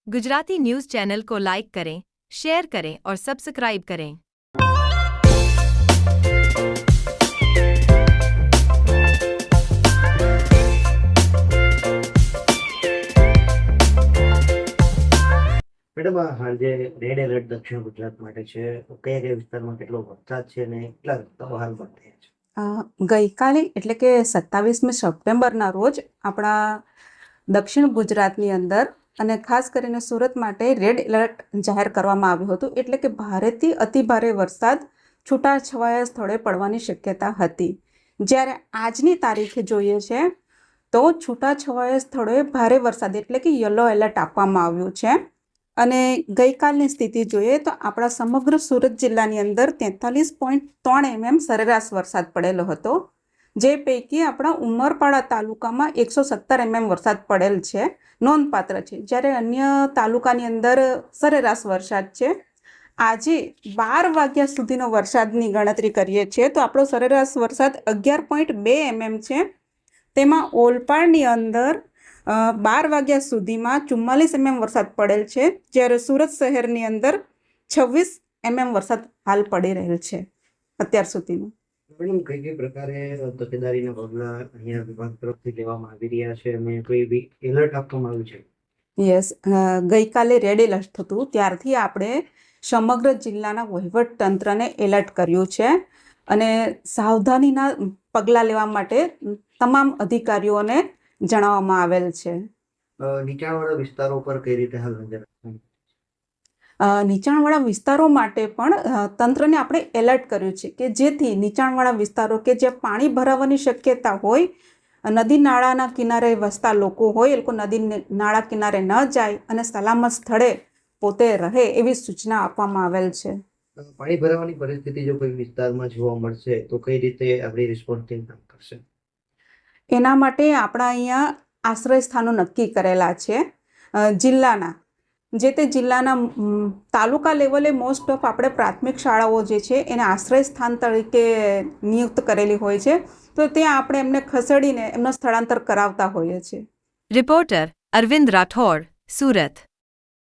Gujarati news channel को like करें, share करें और सब्सक्राइब करें। મેડમ આજે રેડ એલર્ટ દક્ષિણ ગુજરાત માટે છે. તો કયા કયા વિસ્તારમાં કેટલો વરસાદ છે અને કેટલા રસ્તાઓ હાલ બંધ થયા છે? ગઈકાલે એટલે કે 27મી સપ્ટેમ્બરના રોજ આપણા દક્ષિણ ગુજરાતની અંદર અને ખાસ કરીને સુરત માટે રેડ એલર્ટ જાહેર કરવામાં આવ્યું હતું. એટલે કે ભારેથી અતિભારે વરસાદ છૂટાછવાયા સ્થળે પડવાની શક્યતા હતી. જ્યારે આજની તારીખે જોઈએ છે તો છૂટાછવાયા સ્થળોએ ભારે વરસાદ એટલે કે યલો એલર્ટ આપવામાં આવ્યું છે. અને ગઈકાલની સ્થિતિ જોઈએ તો આપણા સમગ્ર સુરત જિલ્લાની અંદર 43.3 mm સરેરાશ વરસાદ પડેલો હતો. જે પૈકી આપણા ઉમરપાડા તાલુકામાં 117 mm વરસાદ પડેલ છે, નોંધપાત્ર છે. જ્યારે અન્ય તાલુકાની અંદર સરેરાશ વરસાદ છે. આજે 12 વાગ્યા સુધીનો વરસાદની ગણતરી કરીએ છીએ તો આપણો સરેરાશ વરસાદ 11.2 mm છે. તેમાં ઓલપાડની અંદર 12 વાગ્યા સુધીમાં 44 mm વરસાદ પડેલ છે. જ્યારે સુરત શહેરની અંદર 26 mm વરસાદ હાલ પડી રહેલ છે અત્યાર સુધીમાં. મેડમ કઈ કઈ પ્રકારે તકેદારીના પગલાં અહીંયા વિભાગ તરફથી લેવામાં આવી રહ્યા છે અને કોઈ બી એલર્ટ આપવામાં આવ્યું છે? યસ, ગઈકાલે રેડ એલર્ટ હતું ત્યારથી આપણે સમગ્ર જિલ્લાના વહીવટ તંત્રને એલર્ટ કર્યું છે અને સાવધાનીના પગલાં લેવા માટે તમામ અધિકારીઓને જણાવવામાં આવેલ છે. નીચાણવાળા વિસ્તારો પર કઈ રીતે હાલ નજર રાખવાની? નીચાણવાળા વિસ્તારો માટે પણ તંત્રને આપણે એલર્ટ કર્યું છે કે જેથી નીચાણવાળા વિસ્તારો કે જ્યાં પાણી ભરાવાની શક્યતા હોય, નદી નાળાના કિનારે વસતા લોકો હોય, એ લોકો નદી નાળા કિનારે ન જાય અને સલામત સ્થળે પોતે રહે એવી સૂચના આપવામાં આવેલ છે. પાણી ભરાવાની પરિસ્થિતિ જો કોઈ વિસ્તારમાં જોવા મળશે તો કઈ રીતે આપણી રિસ્પોન્સ ટીમ કામ કરશે? એના માટે આપણા અહીંયા આશ્રય સ્થાનો નક્કી કરેલા છે. જિલ્લાના જે તે જિલ્લાના તાલુકા લેવલે મોસ્ટ ઓફ આપણે પ્રાથમિક શાળાઓ જે છે એને આશ્રય સ્થાન તરીકે નિયુક્ત કરેલી હોય છે. તો ત્યાં આપણે એમને ખસેડીને એમનું સ્થળાંતર કરાવતા હોઈએ છીએ. रिपोर्टर अरविंद राठौड़, सूरत।